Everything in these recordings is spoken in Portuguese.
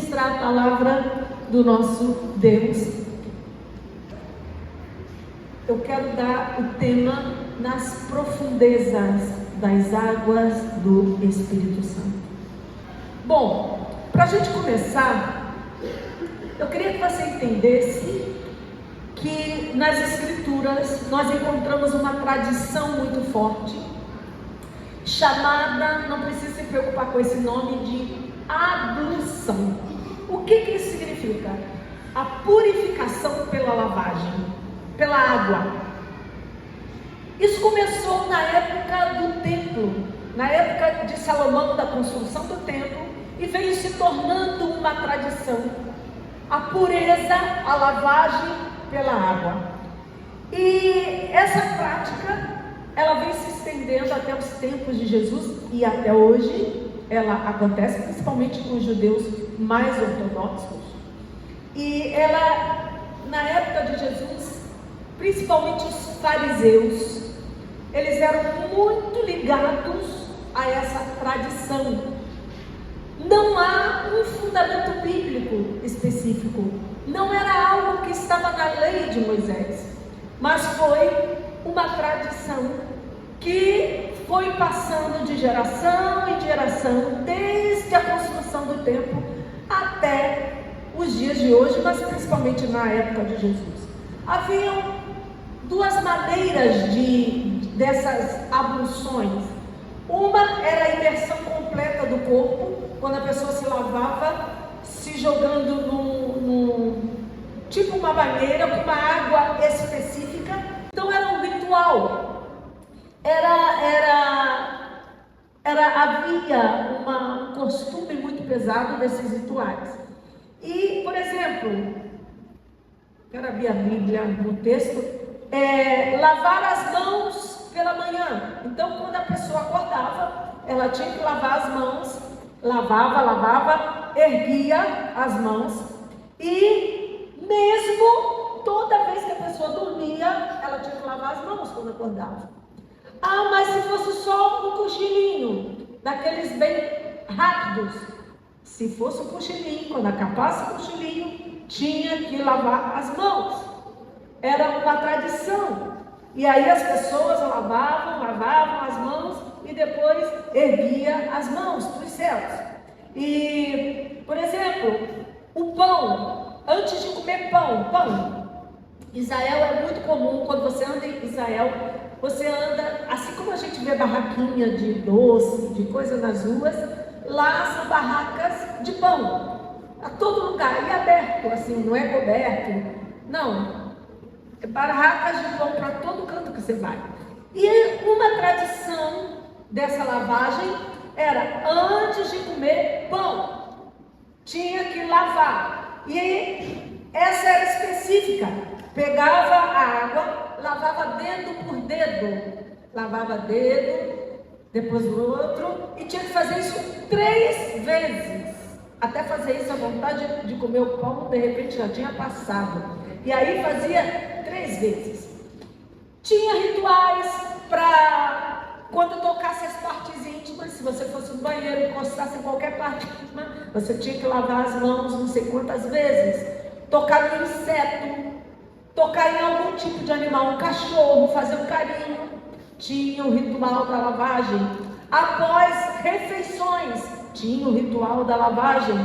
ministrar a palavra do nosso Deus, eu quero dar o tema nas profundezas das águas do Espírito Santo. Bom, para a gente começar, eu queria que você entendesse que nas Escrituras nós encontramos uma tradição muito forte, chamada, não precisa se preocupar com esse nome, de ablução. O que isso significa? A purificação pela lavagem, pela água. Isso começou na época do templo, na época de Salomão, da construção do templo, e veio se tornando uma tradição. A pureza, a lavagem pela água. E essa prática, ela vem se estendendo até os tempos de Jesus, e até hoje ela acontece principalmente com os judeus mais ortodoxos. E ela, na época de Jesus, principalmente os fariseus, eles eram muito ligados a essa tradição. Não há um fundamento bíblico específico, não era algo que estava na lei de Moisés, mas foi uma tradição que foi passando de geração em geração, desde a construção do templo até os dias de hoje, mas principalmente na época de Jesus. Haviam duas maneiras dessas abluções. Uma era a imersão completa do corpo, quando a pessoa se lavava, se jogando tipo uma banheira com uma água específica. Então era um ritual. Havia um costume muito pesado desses rituais. E, por exemplo, quero abrir a Bíblia no texto, lavar as mãos pela manhã. Então, quando a pessoa acordava, ela tinha que lavar as mãos, lavava, erguia as mãos, e mesmo toda vez que a pessoa dormia, ela tinha que lavar as mãos quando acordava. Ah, mas se fosse só um cochilinho, daqueles bem rápidos, se fosse um cochilinho, quando acabasse o cochilinho, tinha que lavar as mãos. Era uma tradição. E aí as pessoas lavavam as mãos e depois erguia as mãos para os céus. E, por exemplo, o pão, antes de comer pão, Israel é muito comum, quando você anda em Israel, você anda, assim como a gente vê barraquinha de doce, de coisa nas ruas, lá são barracas de pão, a todo lugar, e aberto, assim, não é coberto, não, é barracas de pão para todo canto que você vai. E uma tradição dessa lavagem era, antes de comer pão, tinha que lavar, e essa era específica, pegava a água, lavava dedo por dedo, lavava dedo, depois o outro, e tinha que fazer isso 3 vezes, até fazer isso, a vontade de comer o pão, de repente já tinha passado, e aí fazia 3 vezes. Tinha rituais para quando tocasse as partes íntimas, se você fosse no banheiro, encostasse em qualquer parte íntima, você tinha que lavar as mãos não sei quantas vezes, tocar no inseto, tocar em algum tipo de animal, um cachorro, fazer um carinho, tinha o ritual da lavagem. Após refeições, tinha o ritual da lavagem.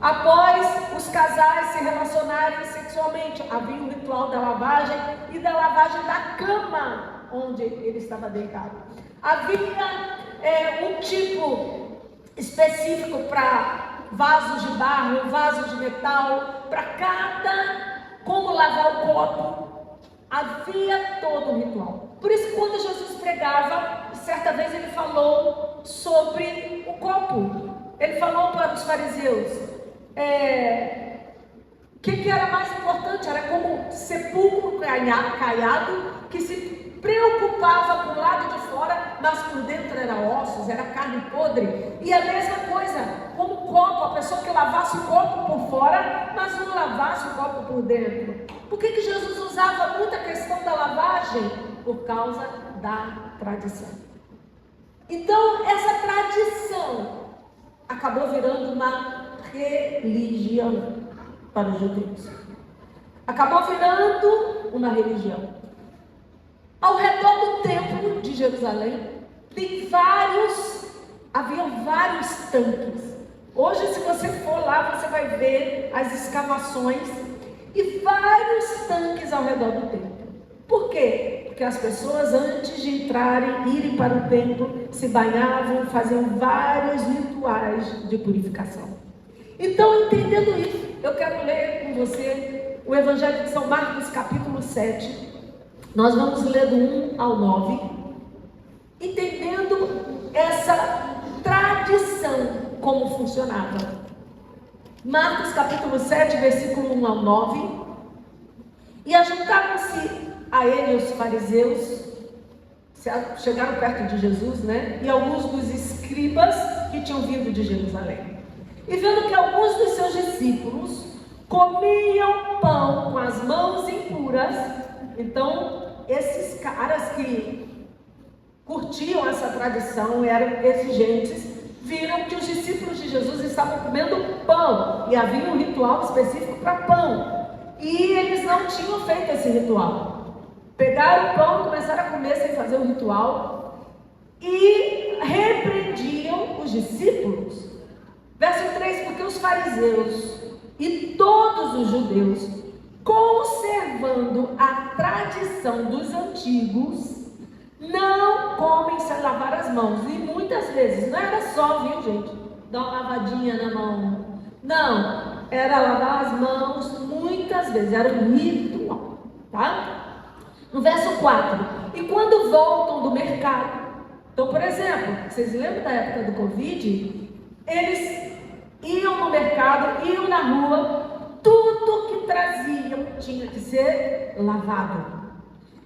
Após os casais se relacionarem sexualmente, havia o ritual da lavagem e da lavagem da cama onde ele estava deitado. Havia um tipo específico para vasos de barro, vasos de metal, para como lavar o copo, havia todo um ritual. Por isso, quando Jesus pregava, certa vez ele falou sobre o copo. Ele falou para os fariseus, o que era mais importante? Era como sepulcro caiado, que se preocupava com o lado de fora, mas por dentro era ossos, era carne podre. E a mesma coisa, como o copo, a pessoa que lavasse o copo por fora, mas não lavasse o copo por dentro. Por que Jesus usava muito a questão da lavagem? Por causa da tradição. Então, essa tradição acabou virando uma religião para os judeus. Acabou virando uma religião. Ao redor do templo de Jerusalém, havia vários tanques. Hoje, se você for lá, você vai ver as escavações e vários tanques ao redor do templo. Por quê? Porque as pessoas, antes de irem para o templo, se banhavam, faziam vários rituais de purificação. Então, entendendo isso, eu quero ler com você o Evangelho de São Marcos, capítulo 7. Nós vamos ler do 1 ao 9, entendendo essa tradição, como funcionava. Marcos, capítulo 7, versículo 1 ao 9. E ajuntaram-se a ele os fariseus, chegaram perto de Jesus, né? E alguns dos escribas que tinham vindo de Jerusalém. E vendo que alguns dos seus discípulos comiam pão com as mãos impuras, então esses caras que curtiam essa tradição, eram exigentes, viram que os discípulos de Jesus estavam comendo pão, e havia um ritual específico para pão, e eles não tinham feito esse ritual. Pegaram o pão, começaram a comer sem fazer o ritual, e repreendiam os discípulos. Verso 3, porque os fariseus e todos os judeus, conservando a tradição dos antigos, não comem sem lavar as mãos. E muitas vezes, não era só, viu, gente, dar uma lavadinha na mão. Não, era lavar as mãos muitas vezes, era um ritual, tá? No verso 4, e quando voltam do mercado, então, por exemplo, vocês lembram da época do Covid? Eles iam no mercado, iam na rua, tudo que traziam tinha que ser lavado.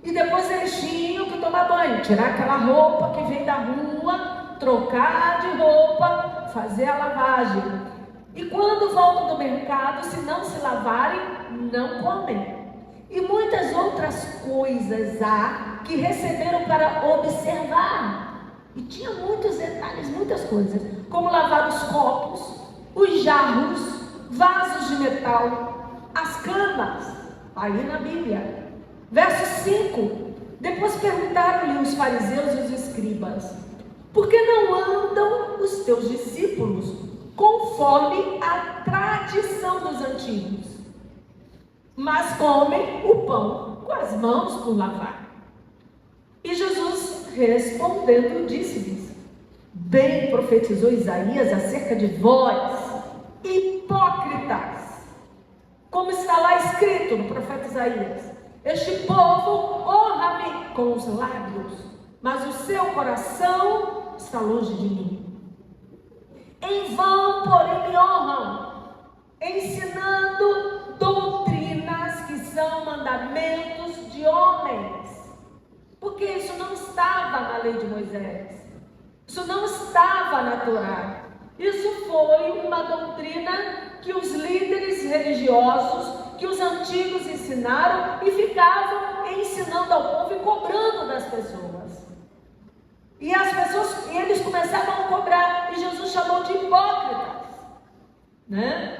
E depois eles tinham que tomar banho, tirar aquela roupa que vem da rua, trocar de roupa, fazer a lavagem. E quando voltam do mercado, se não se lavarem, não comem. E muitas outras coisas há que receberam para observar. E tinha muitos detalhes, muitas coisas, como lavar os copos, os jarros, vasos de metal, as camas, aí na Bíblia. Verso 5, depois perguntaram-lhe os fariseus e os escribas, por que não andam os teus discípulos conforme a tradição dos antigos, mas comem o pão com as mãos por lavar? E Jesus respondendo disse-lhes, bem profetizou Isaías acerca de vós, hipócritas, como está lá escrito no profeta Isaías, este povo honra-me com os lábios, mas o seu coração está longe de mim. Em vão, porém, me honram, ensinando doutrinas que são mandamentos de homens. Porque isso não estava na lei de Moisés, isso não estava na Torá. Isso foi uma doutrina que os líderes religiosos, que os antigos ensinaram e ficavam ensinando ao povo e cobrando das pessoas. E as pessoas, eles começavam a cobrar, e Jesus chamou de hipócritas, né?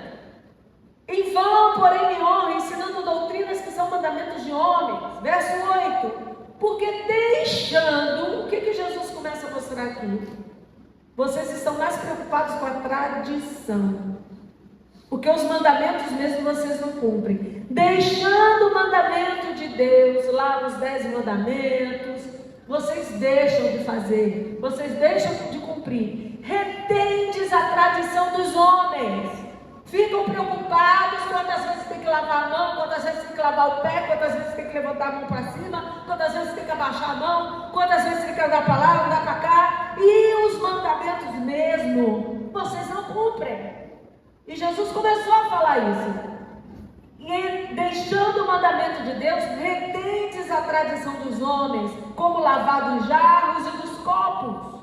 Em vão, porém, me honram, ensinando doutrinas que são mandamentos de homens. Verso 8, porque deixando, o que Jesus começa a mostrar aqui? Vocês estão mais preocupados com a tradição, porque os mandamentos mesmo vocês não cumprem. Deixando o mandamento de Deus, lá nos 10 mandamentos, vocês deixam de fazer, vocês deixam de cumprir. Retendes a tradição dos homens. Ficam preocupados quantas vezes tem que lavar a mão, quantas vezes tem que lavar o pé, quantas vezes tem que levantar a mão para cima, quantas vezes tem que abaixar a mão, quantas vezes tem que andar para lá, andar para cá. E os mandamentos mesmo, vocês não cumprem. E Jesus começou a falar isso. E deixando o mandamento de Deus, retendes a tradição dos homens, como lavar dos jarros e dos copos.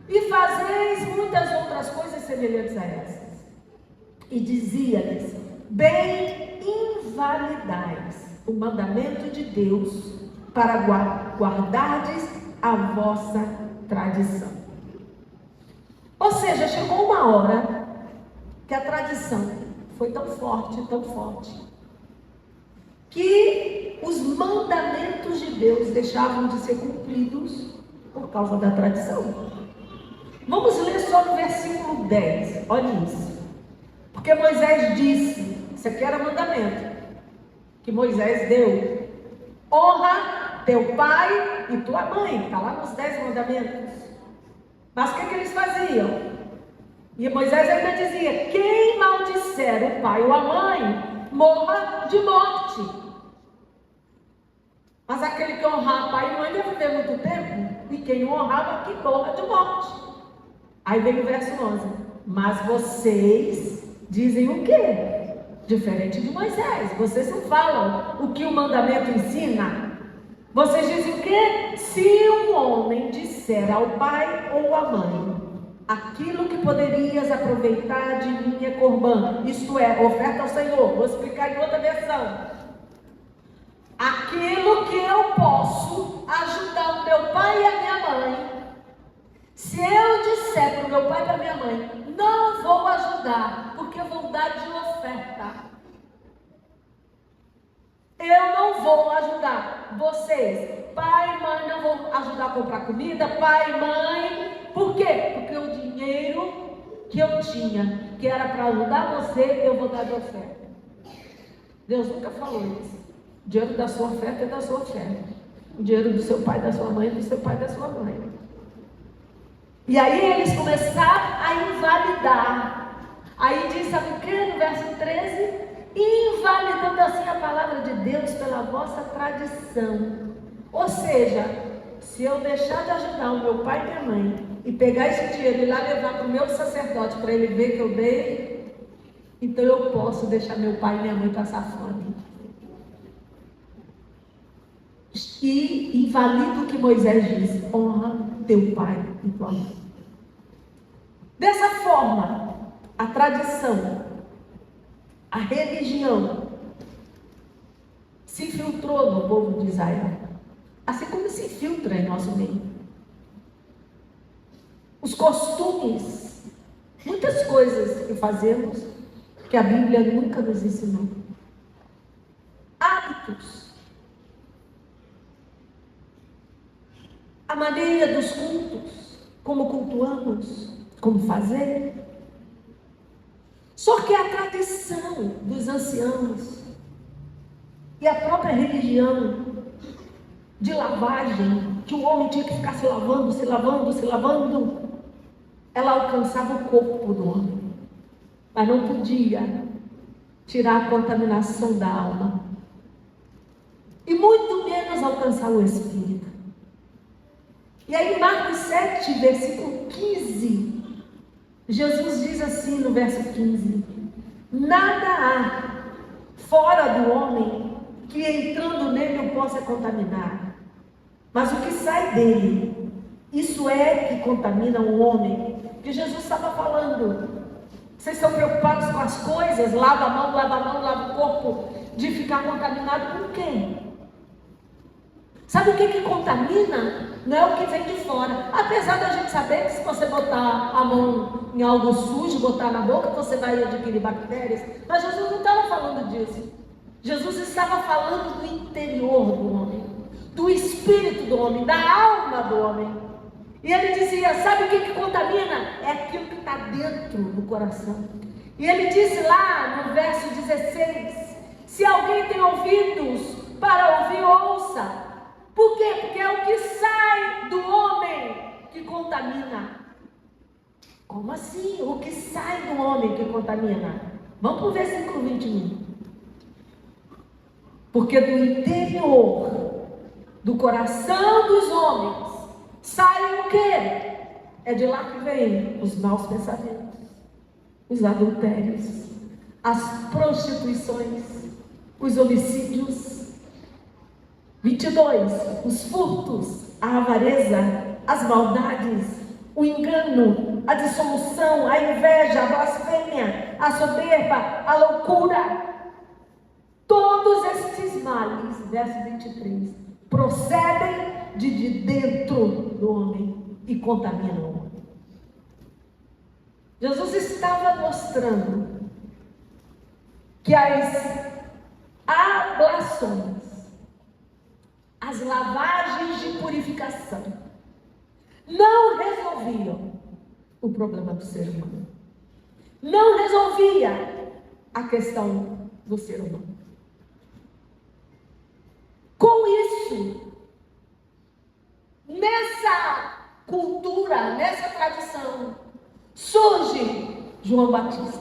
E fazeis muitas outras coisas semelhantes a essas. E dizia-lhes, bem invalidais o mandamento de Deus para guardardes a vossa tradição. Ou seja, chegou uma hora que a tradição foi tão forte, que os mandamentos de Deus deixavam de ser cumpridos por causa da tradição. Vamos ler só no versículo 10, olha isso. Porque Moisés disse, isso aqui era mandamento, que Moisés deu: honra teu pai e tua mãe, está lá nos 10 mandamentos. Mas o que eles faziam? E Moisés ainda dizia: quem maldisser o pai ou a mãe, morra de morte. Mas aquele que honrar pai e mãe ia viver muito tempo, e quem não honrava, que morra de morte. Aí vem o verso 11: mas vocês dizem o quê? Diferente de Moisés, vocês não falam o que o mandamento ensina. Vocês dizem o quê? Se um homem disser ao pai ou à mãe: aquilo que poderias aproveitar de mim é corbã, isto é, oferta ao Senhor. Vou explicar em outra versão. Aquilo que eu posso ajudar o meu pai e a minha mãe, se eu disser para o meu pai e para a minha mãe: não vou ajudar, porque eu vou dar de oferta, eu não vou ajudar vocês, pai e mãe, não vou ajudar a comprar comida, pai e mãe. Por quê? Porque o dinheiro que eu tinha, que era para ajudar você, eu vou dar de oferta. Deus nunca falou isso. O dinheiro da sua oferta é da sua oferta. O dinheiro do seu pai, da sua mãe, é do seu pai, da sua mãe. E aí eles começaram a invalidar. Aí diz, sabe o que? No verso 13: invalidando assim a palavra de Deus pela vossa tradição. Ou seja, se eu deixar de ajudar o meu pai e minha mãe, e pegar esse dinheiro e ir lá levar para o meu sacerdote, para ele ver que eu dei, então eu posso deixar meu pai e minha mãe passar fome. E invalida o que Moisés disse: honra teu pai e tua mãe. Dessa forma, a tradição, a religião se infiltrou no povo de Israel, assim como se infiltra em nosso meio. Os costumes, muitas coisas que fazemos que a Bíblia nunca nos ensinou. Hábitos, a maneira dos cultos, como cultuamos, como fazer. Só que a tradição dos anciãos e a própria religião de lavagem, que o homem tinha que ficar se lavando, ela alcançava o corpo do homem, mas não podia tirar a contaminação da alma, e muito menos alcançar o espírito. E aí, Marcos 7, versículo 15, Jesus diz assim no verso 15: nada há fora do homem que entrando nele o possa contaminar, mas o que sai dele, isso é que contamina o homem. Que Jesus estava falando: vocês estão preocupados com as coisas, lava a mão, lava o corpo, de ficar contaminado com quem? Sabe o que contamina? Não é o que vem de fora. Apesar da gente saber que se você botar a mão em algo sujo, botar na boca, você vai adquirir bactérias. Mas Jesus não estava falando disso. Jesus estava falando do interior do homem, do espírito do homem, da alma do homem. E ele dizia: sabe o que contamina? É aquilo que está dentro do coração. E ele disse lá no verso 16: se alguém tem ouvidos para ouvir, ouça. Por quê? Porque é o que sai do homem que contamina. Como assim? O que sai do homem que contamina? Vamos para o versículo 21. Porque do interior, do coração dos homens, sai o quê? É de lá que vem os maus pensamentos, os adultérios, as prostituições, os homicídios. 22, os furtos, a avareza, as maldades, o engano, a dissolução, a inveja, a blasfêmia, a soberba, a loucura. Todos estes males, verso 23, procedem de dentro do homem e contaminam o homem. Jesus estava mostrando que as ablações, as lavagens de purificação, não resolviam o problema do ser humano. Não resolvia a questão do ser humano. Com isso, nessa cultura, nessa tradição, surge João Batista.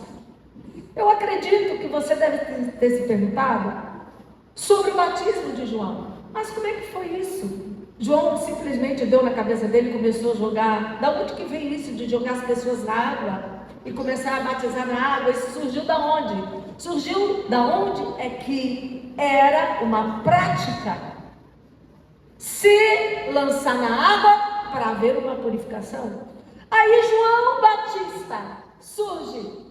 Eu acredito que você deve ter se perguntado sobre o batismo de João. Mas como é que foi isso? João simplesmente deu na cabeça dele e começou a jogar. Da onde que vem isso de jogar as pessoas na água e começar a batizar na água? Isso surgiu da onde? Surgiu da onde é que era uma prática se lançar na água para haver uma purificação. Aí João Batista surge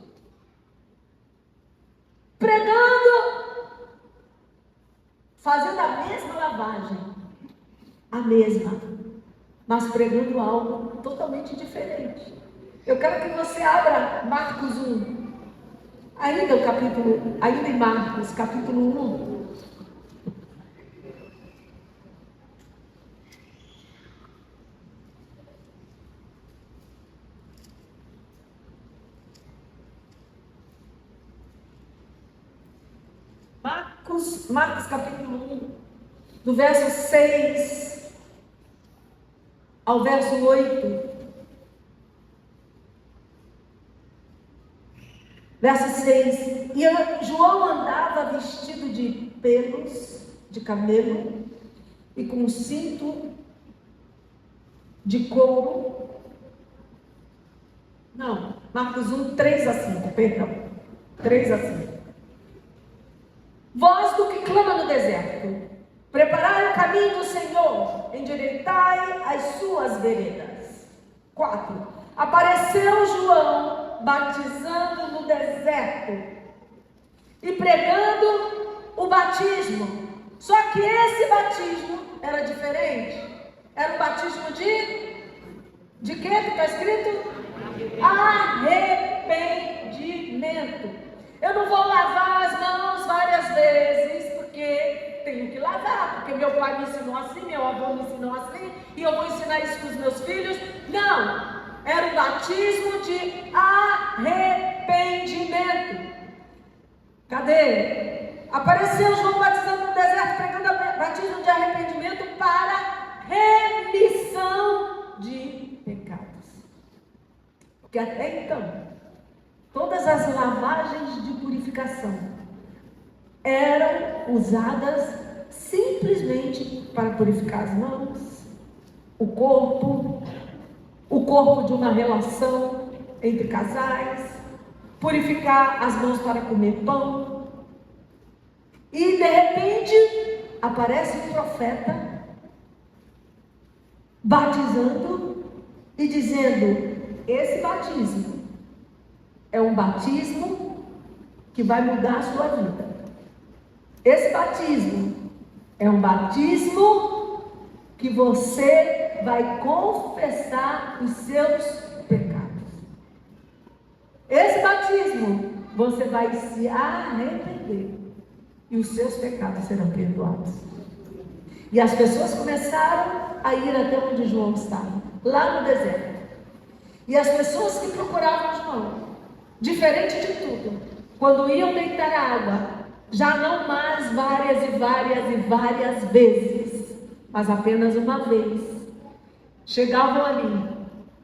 pregando, fazendo a mesma lavagem, a mesma, mas pregando algo totalmente diferente. Eu quero que você abra Marcos 1, ainda em Marcos, capítulo 1. Marcos capítulo 1, do verso 6 ao verso 8. Verso 6. E João andava vestido de pelos de camelo e com um cinto de couro. Não, Marcos 1, 3 a 5, perdão. 3 a 5. Voz do que clama no deserto: preparai o caminho do Senhor, endireitai as suas veredas. 4. Apareceu João batizando no deserto e pregando o batismo. Só que esse batismo era diferente. Era um batismo de quê que está escrito? Arrependimento. Eu não vou lavar as mãos várias vezes, porque tenho que lavar, porque meu pai me ensinou assim, meu avô me ensinou assim, e eu vou ensinar isso para os meus filhos. Não, era um batismo de arrependimento. Cadê? Apareceu João batizando no deserto, pregando batismo de arrependimento para remissão de pecados. Porque até então, todas as lavagens de purificação eram usadas simplesmente para purificar as mãos, o corpo de uma relação entre casais, purificar as mãos para comer pão. E de repente aparece um profeta batizando e dizendo: esse batismo é um batismo que vai mudar a sua vida. Esse batismo é um batismo que você vai confessar os seus pecados. Esse batismo você vai se arrepender e os seus pecados serão perdoados. E as pessoas começaram a ir até onde João estava, lá no deserto. E as pessoas que procuravam João, diferente de tudo, quando iam deitar a água, já não mais várias vezes, mas apenas uma vez, chegavam ali,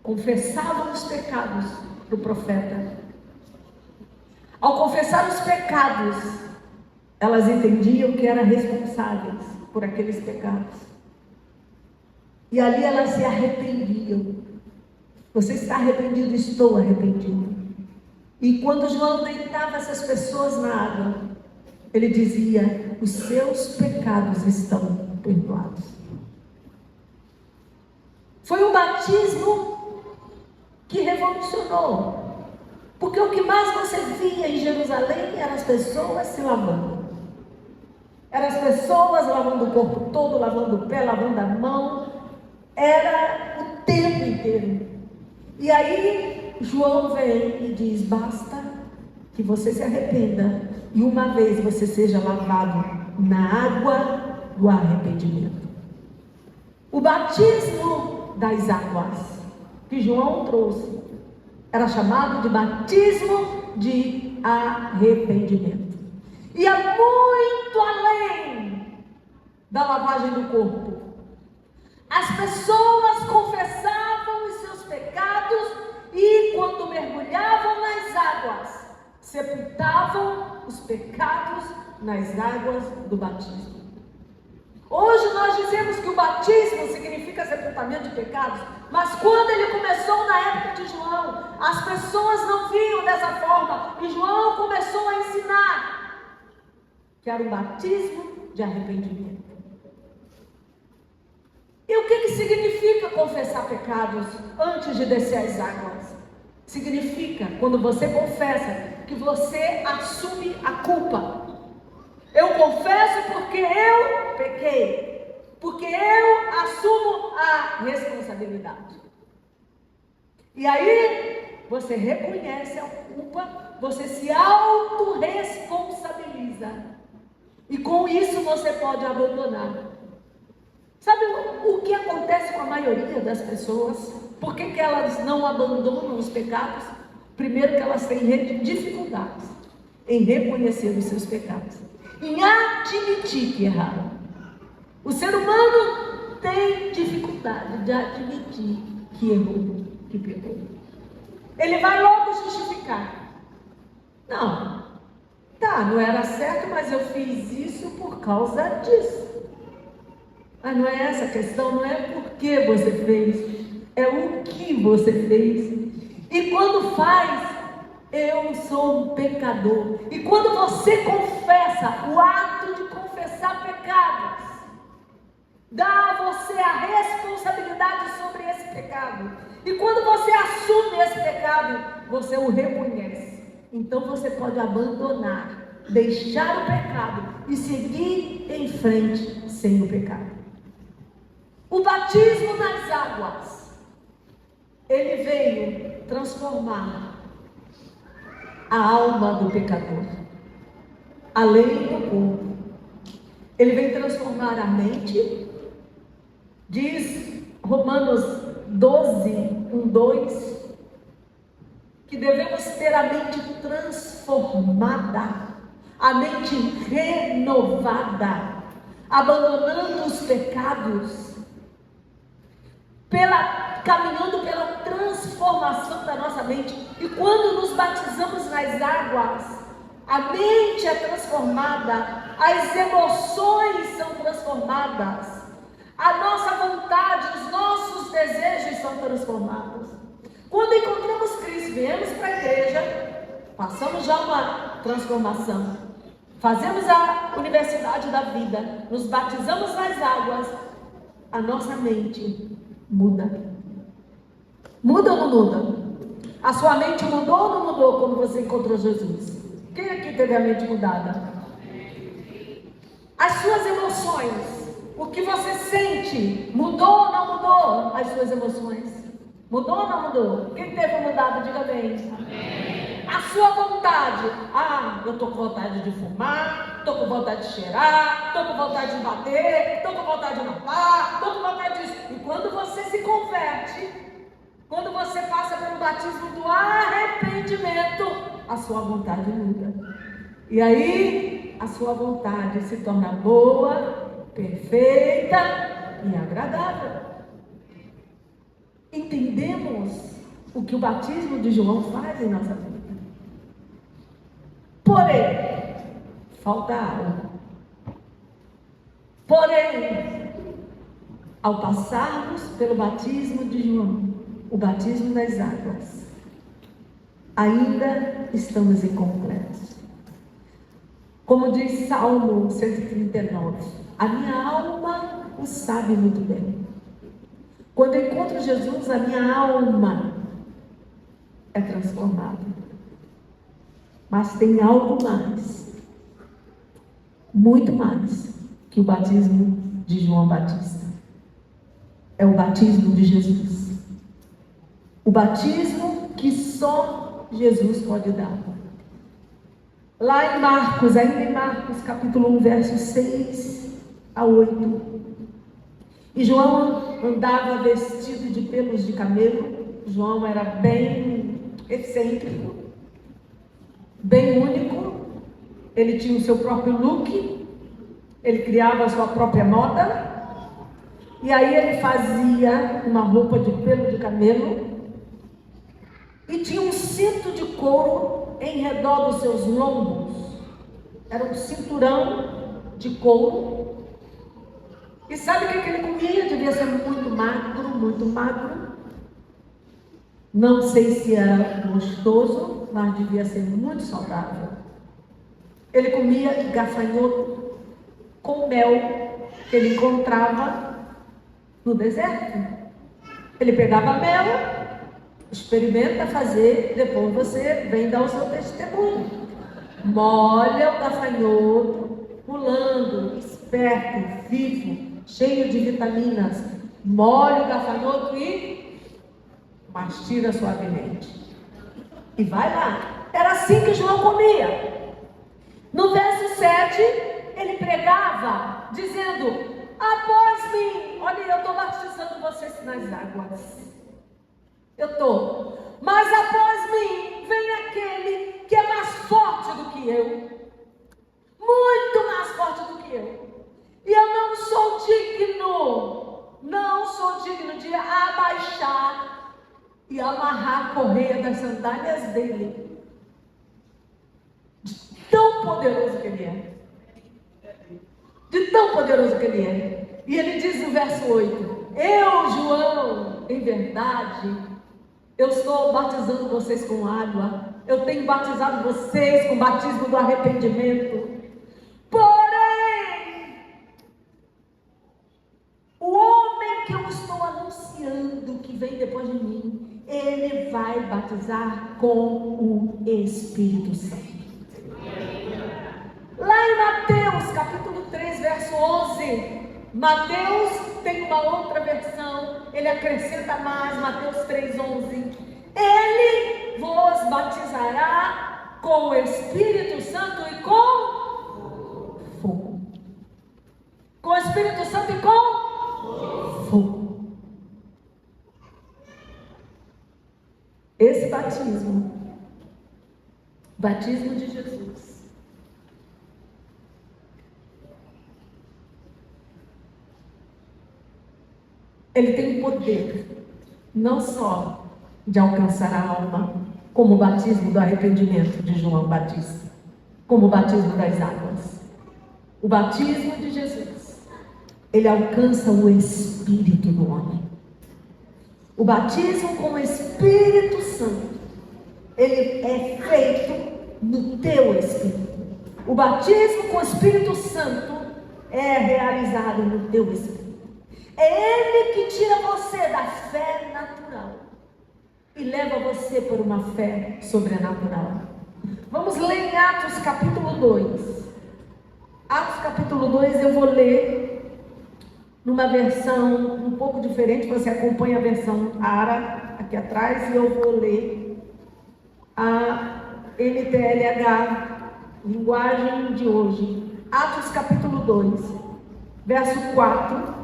confessavam os pecados para o profeta. Ao confessar os pecados, elas entendiam que eram responsáveis por aqueles pecados. E ali elas se arrependiam. Você está arrependido? Estou arrependido. E quando João deitava essas pessoas na água, ele dizia: os seus pecados estão perdoados. Foi um batismo que revolucionou, porque o que mais você via em Jerusalém eram as pessoas se lavando. Eram as pessoas lavando o corpo todo, lavando o pé, lavando a mão. Era o tempo inteiro. E aí João vem e diz: basta que você se arrependa e uma vez você seja lavado na água do arrependimento. O batismo das águas que João trouxe era chamado de batismo de arrependimento. Ia muito além da lavagem do corpo. As pessoas confessavam os seus pecados e, quando mergulhavam nas águas, sepultavam os pecados nas águas do batismo. Hoje nós dizemos que o batismo significa sepultamento de pecados, mas quando ele começou na época de João, as pessoas não viam dessa forma, e João começou a ensinar que era um batismo de arrependimento. E o que significa confessar pecados antes de descer as águas? Significa, quando você confessa, que você assume a culpa. Eu confesso porque eu pequei, porque eu assumo a responsabilidade. E aí, você reconhece a culpa, você se autorresponsabiliza. E com isso você pode abandonar. Sabe o que acontece com a maioria das pessoas? Por que elas não abandonam os pecados? Primeiro, que elas têm dificuldades em reconhecer os seus pecados, em admitir que erraram. O ser humano tem dificuldade de admitir que errou, que pecou. Ele vai logo justificar. Não era certo, mas eu fiz isso por causa disso. Mas não é essa a questão, não é por que você fez, é o que você fez. E quando faz, eu sou um pecador. E quando você confessa, o ato de confessar pecados dá a você a responsabilidade sobre esse pecado. E quando você assume esse pecado, você o reconhece. Então você pode abandonar, deixar o pecado e seguir em frente sem o pecado. O batismo nas águas, ele veio transformar a alma do pecador, além do corpo. Ele veio transformar a mente. Diz Romanos 12, 1, 2, que devemos ter a mente transformada, a mente renovada, abandonando os pecados, caminhando pela transformação da nossa mente. E quando nos batizamos nas águas, a mente é transformada, as emoções são transformadas, a nossa vontade, os nossos desejos são transformados. Quando encontramos Cristo, viemos para a igreja, passamos já uma transformação, fazemos a universidade da vida, nos batizamos nas águas, a nossa mente muda. Muda ou não muda? A sua mente mudou ou não mudou quando você encontrou Jesus? Quem aqui teve a mente mudada? As suas emoções, o que você sente, mudou ou não mudou as suas emoções? Mudou ou não mudou? Quem teve mudado, diga bem. Amém. A sua vontade, eu estou com vontade de fumar, estou com vontade de cheirar, estou com vontade de bater, estou com vontade de matar, estou com vontade disso. E quando você se converte, quando você passa pelo batismo do arrependimento, a sua vontade muda. E aí, a sua vontade se torna boa, perfeita e agradável. Entendemos o que o batismo de João faz em nossa vida. Porém, falta algo. Porém, ao passarmos pelo batismo de João, o batismo das águas, ainda estamos incompletos. Como diz Salmo 139, a minha alma o sabe muito bem. Quando eu encontro Jesus, a minha alma é transformada. Mas tem algo mais, muito mais, que o batismo de João Batista. É o batismo de Jesus. O batismo que só Jesus pode dar. Lá em Marcos, ainda em Marcos, capítulo 1, versos 6 a 8. E João andava vestido de pelos de camelo. João era bem excêntrico, bem único. Ele tinha o seu próprio look, ele criava a sua própria moda. E aí ele fazia uma roupa de pelo de camelo e tinha um cinto de couro em redor dos seus lombos. Era um cinturão de couro. E sabe o que ele comia? Devia ser muito magro, muito magro. Não sei se era gostoso, mas devia ser muito saudável. Ele comia gafanhoto com mel que ele encontrava no deserto. Ele pegava mel, experimenta fazer, depois você vem dar o seu testemunho. Molha o gafanhoto, pulando, esperto, vivo, cheio de vitaminas. Molha o gafanhoto e mastiga suavemente. E vai lá. Era assim que João comia. No verso 7, ele pregava, dizendo: após mim, olha, eu estou batizando vocês nas águas. Eu estou. Mas após mim vem aquele que é mais forte do que eu. Muito mais forte do que eu. E eu não sou digno de abaixar e amarrar a correia das sandálias dele. De tão poderoso que ele é. De tão poderoso que ele é. E ele diz no verso 8: eu, João, em verdade, eu estou batizando vocês com água. Eu tenho batizado vocês com o batismo do arrependimento. Porém, o homem que eu estou anunciando, que vem depois de mim, ele vai batizar com o Espírito Santo. Lá em Mateus, capítulo 3, verso 11, Mateus tem uma outra versão, ele acrescenta mais, Mateus 3,11. Ele vos batizará com o Espírito Santo e com fogo. Com o Espírito Santo e com fogo. Esse batismo, batismo de Jesus, ele tem o poder, não só de alcançar a alma, como o batismo do arrependimento de João Batista, como o batismo das águas. O batismo de Jesus, ele alcança o espírito do homem. O batismo com o Espírito Santo, ele é feito no teu espírito. O batismo com o Espírito Santo é realizado no teu espírito. É ele que tira você da fé natural e leva você para uma fé sobrenatural. Vamos ler em Atos capítulo 2. Atos capítulo 2 eu vou ler numa versão um pouco diferente. Você acompanha a versão ARA aqui atrás e eu vou ler a NTLH, linguagem de hoje. Atos capítulo 2, verso 4.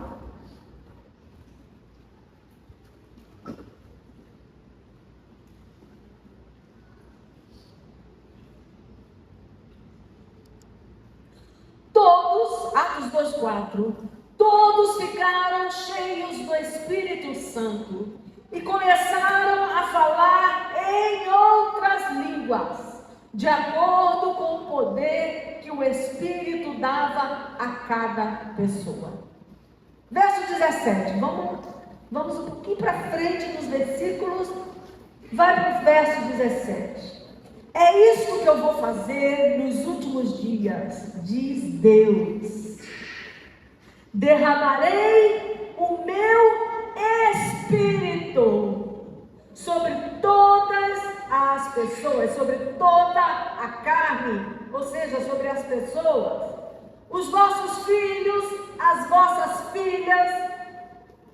Atos 2,4. Todos ficaram cheios do Espírito Santo e começaram a falar em outras línguas, de acordo com o poder que o Espírito dava a cada pessoa. Verso 17. Vamos um pouquinho para frente nos versículos. Vai para o verso 17. É isso que eu vou fazer nos últimos dias, diz Deus. Derramarei o meu Espírito sobre todas as pessoas, sobre toda a carne, ou seja, sobre as pessoas. Os vossos filhos, as vossas filhas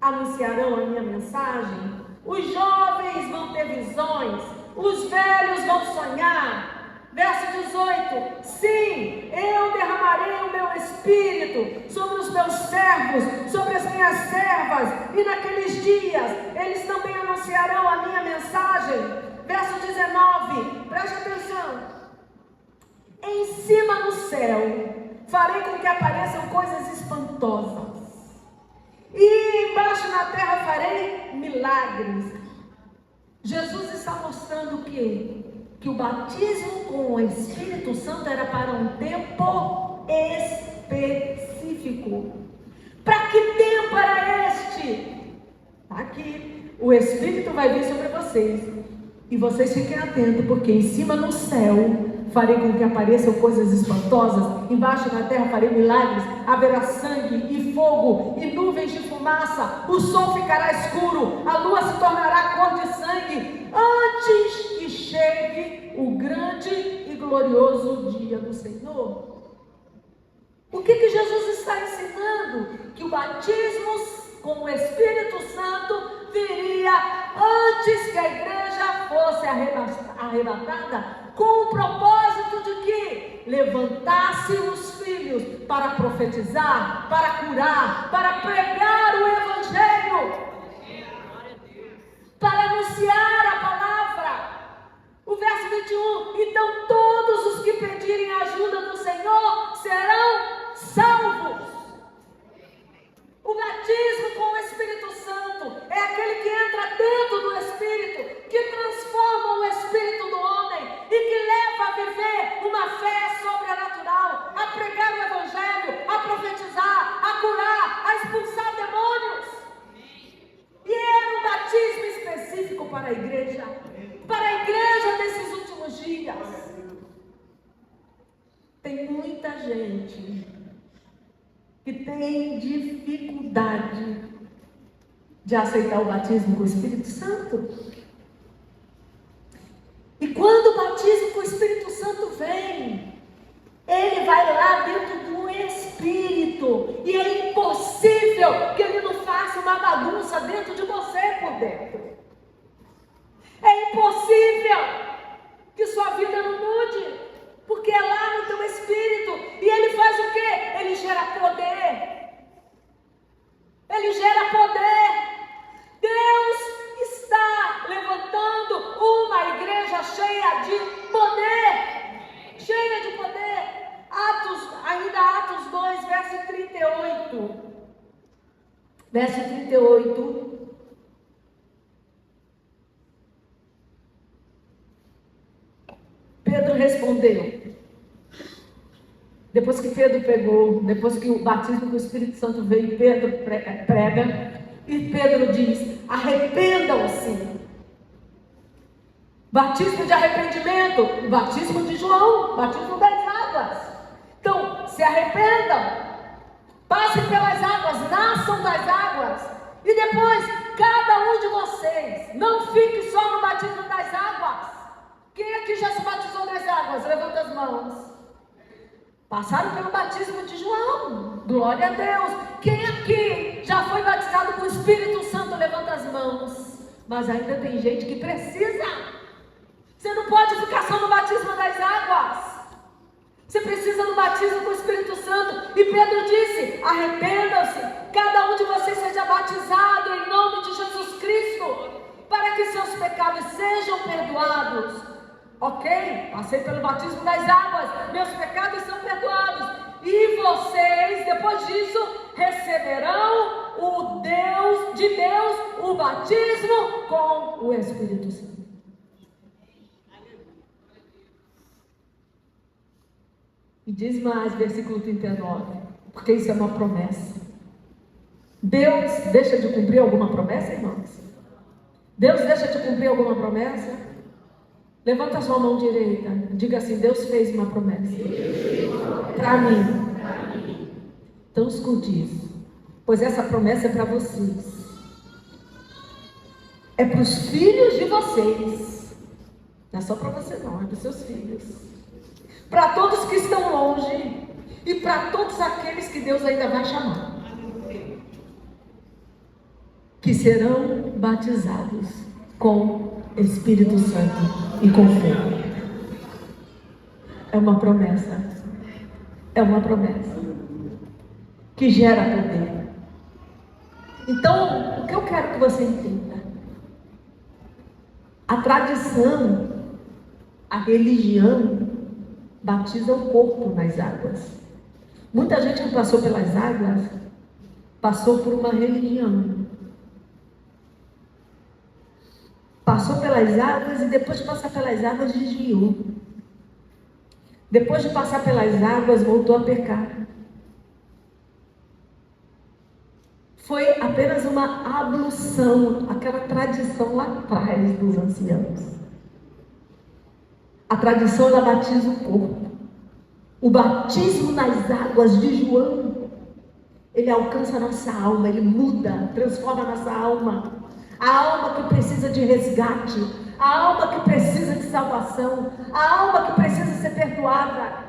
anunciarão a minha mensagem. os jovens vão ter visões, os velhos vão sonhar. Verso 18: sim, eu derramarei o meu espírito sobre os meus servos, sobre as minhas servas, e naqueles dias eles também anunciarão a minha mensagem. Verso 19, preste atenção: em cima do céu farei com que apareçam coisas espantosas, e embaixo na terra farei milagres. Jesus está mostrando o quê? Que o batismo com o Espírito Santo era para um tempo específico. Para que tempo era este? Aqui, o Espírito vai vir sobre vocês, e vocês fiquem atentos, porque em cima no céu farei com que apareçam coisas espantosas, embaixo na terra farei milagres, haverá sangue e fogo e nuvens de fumaça, o sol ficará escuro, a lua se tornará cor de sangue, antes que chegue o grande e glorioso dia do Senhor. O que Jesus está ensinando? Que o batismo com o Espírito Santo viria antes que a igreja fosse arrebatada, com o propósito de que levantasse os filhos para profetizar, para curar, para pregar o Evangelho, para anunciar a palavra. O verso 21, então todos os que pedirem a ajuda do Senhor serão salvos. O batismo com o Espírito Santo é aquele que entra dentro do Espírito, que transforma o espírito do homem e que leva a viver uma fé sobrenatural, a pregar o Evangelho, a profetizar, a curar, a expulsar demônios. E era um batismo específico para a igreja desses últimos dias. Tem muita gente que tem dificuldade de aceitar o batismo com o Espírito Santo. E quando o batismo com o Espírito Santo vem, ele vai lá dentro do Espírito, e é impossível que ele não faça uma bagunça dentro de você por dentro. É impossível que sua vida não mude, porque é lá no teu Espírito. E ele faz o quê? Ele gera poder. Ele gera poder. Deus está levantando uma igreja cheia de poder. Cheia de poder. Atos 2, verso 38. Verso 38. Pedro respondeu. Depois que Pedro pegou, depois que o batismo com o Espírito Santo veio, Pedro prega, e Pedro diz: arrependam-se. Batismo de arrependimento, o batismo de João, batismo das águas. Então, se arrependam, passem pelas águas, nasçam das águas, e depois, cada um de vocês, não fique só no batismo das águas. Quem aqui já se batizou nas águas? Levanta as mãos. Passaram pelo batismo de João. Glória a Deus. Quem aqui já foi batizado com o Espírito Santo? Levanta as mãos. Mas ainda tem gente que precisa. Você não pode ficar só no batismo das águas. Você precisa do batismo com o Espírito Santo. E Pedro disse: arrependam-se. Cada um de vocês seja batizado em nome de Jesus Cristo, para que seus pecados sejam perdoados. Ok, passei pelo batismo das águas, meus pecados são perdoados. E vocês, depois disso, receberão de Deus o batismo com o Espírito Santo. E diz mais, versículo 39, porque isso é uma promessa. Deus deixa de cumprir alguma promessa, irmãos? Deus deixa de cumprir alguma promessa? Levanta a sua mão direita, diga assim: Deus fez uma promessa para mim. Então escute isso, pois essa promessa é para vocês, é para os filhos de vocês, não é só para você não, é para os seus filhos, para todos que estão longe e para todos aqueles que Deus ainda vai chamar, que serão batizados com Espírito Santo e com fogo. É uma promessa. É uma promessa que gera poder. Então, o que eu quero que você entenda? A tradição, a religião, batiza o corpo nas águas. Muita gente que passou pelas águas, passou por uma religião. Passou pelas águas e depois de passar pelas águas desviou. Depois de passar pelas águas, voltou a pecar. Foi apenas uma ablução, aquela tradição lá atrás dos anciãos. A tradição da batiza o corpo. O batismo nas águas de João, ele alcança a nossa alma, ele muda, transforma a nossa alma. A alma que precisa de resgate, a alma que precisa de salvação, a alma que precisa ser perdoada.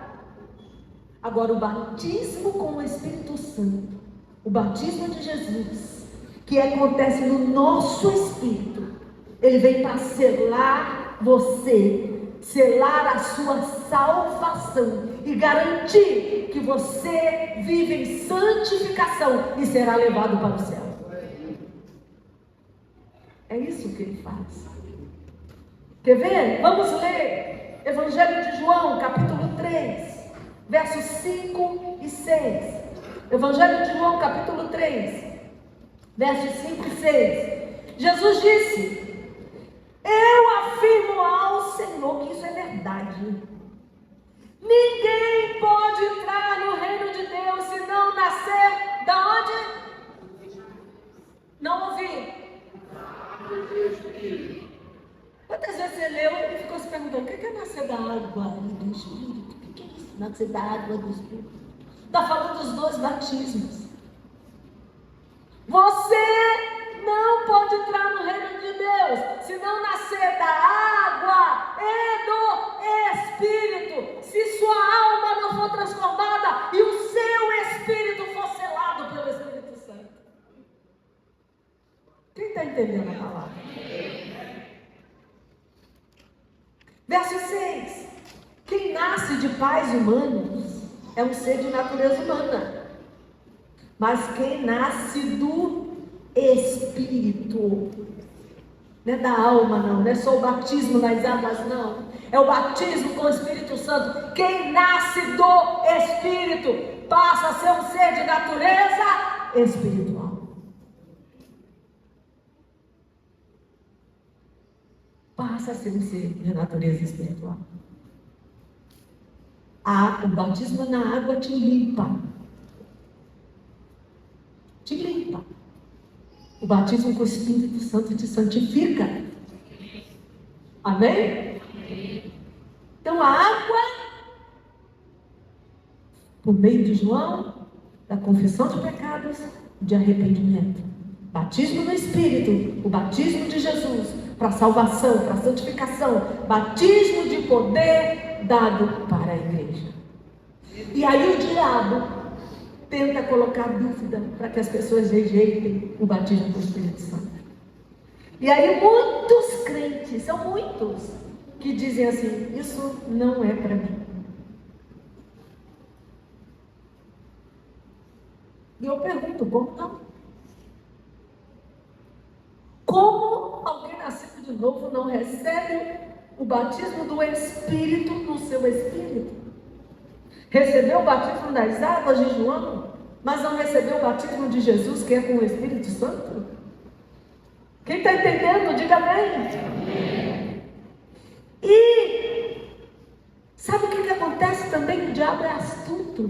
Agora, o batismo com o Espírito Santo, o batismo de Jesus, que acontece no nosso espírito, ele vem para selar você, selar a sua salvação e garantir que você vive em santificação e será levado para o céu. É isso que ele faz. Quer ver? Vamos ler Evangelho de João, capítulo 3, versos 5 e 6. Evangelho de João, capítulo 3, versos 5 e 6. Jesus disse: eu afirmo ao Senhor que isso é verdade. Ninguém pode entrar no reino de Deus se não nascer da onde? Não ouvi. Quantas vezes você leu e ficou se perguntando: o que é nascer da água e do Espírito? O que é isso? Nascer da água e do Espírito? Está falando dos dois batismos. Você não pode entrar no reino de Deus se não nascer da água e do Espírito. Se sua alma não for transformada e o seu espírito for selado pelo Espírito Santo. Quem está entendendo a palavra? Verso 6. Quem nasce de pais humanos é um ser de natureza humana. Mas quem nasce do Espírito, não é da alma não é só o batismo nas águas não, é o batismo com o Espírito Santo. Quem nasce do Espírito passa a ser um ser de natureza espiritual. Passa a ser um ser de natureza espiritual. O batismo na água te limpa. Te limpa. O batismo com o Espírito Santo te santifica. Amém? Então a água, por meio de João, da confissão de pecados, de arrependimento. Batismo no Espírito, o batismo de Jesus, para salvação, para santificação. Batismo de poder dado para a igreja. E aí o diabo tenta colocar dúvida para que as pessoas rejeitem o batismo do Espírito Santo. E aí muitos crentes, são muitos, que dizem assim: isso não é para mim. E eu pergunto: como não? Como alguém nascido de novo não recebe o batismo do Espírito no seu espírito? Recebeu o batismo das águas de João, mas não recebeu o batismo de Jesus, que é com o Espírito Santo? Quem está entendendo, diga amém. E sabe o que acontece também? O diabo é astuto.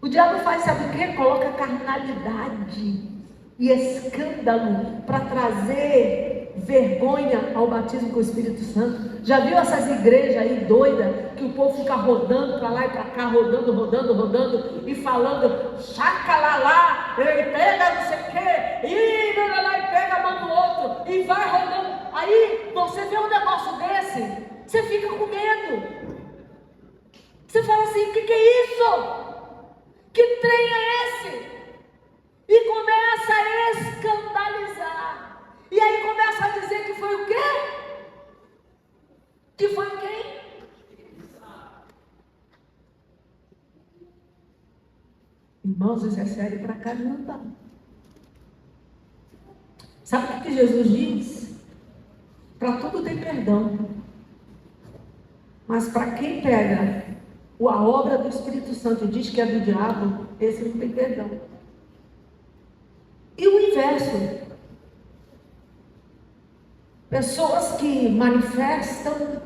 O diabo faz, sabe o que? Coloca carnalidade e escândalo para trazer vergonha ao batismo com o Espírito Santo. Já viu essas igrejas aí doidas, que o povo fica rodando para lá e para cá, rodando e falando chacalalá, ele pega não sei o que, e pega a mão do outro e vai rodando. Aí você vê um negócio desse, você fica com medo. Você fala assim: o que é isso? Que trem é esse? E começa a escandalizar. E aí começa a dizer que foi o quê? Que foi quem? Irmãos, isso é sério pra caramba. Sabe o que Jesus diz? Para tudo tem perdão. Mas para quem pega a obra do Espírito Santo e diz que é do diabo, esse não tem perdão. E o inverso. Pessoas que manifestam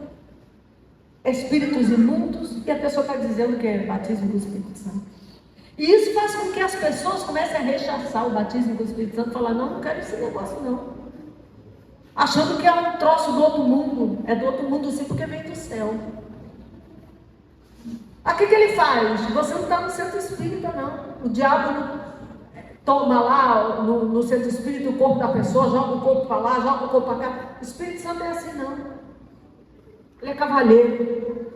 espíritos imundos e a pessoa está dizendo que é batismo do Espírito Santo. E isso faz com que as pessoas comecem a rechaçar o batismo do Espírito Santo e falar, não quero esse negócio não. Achando que é um troço do outro mundo. É do outro mundo sim, porque vem do céu. Aqui que ele faz? Você não está no centro espírita não. O diabo não toma lá no centro espírita o corpo da pessoa, joga o corpo para lá, joga o corpo para cá. O Espírito Santo é assim não. Ele é cavalheiro.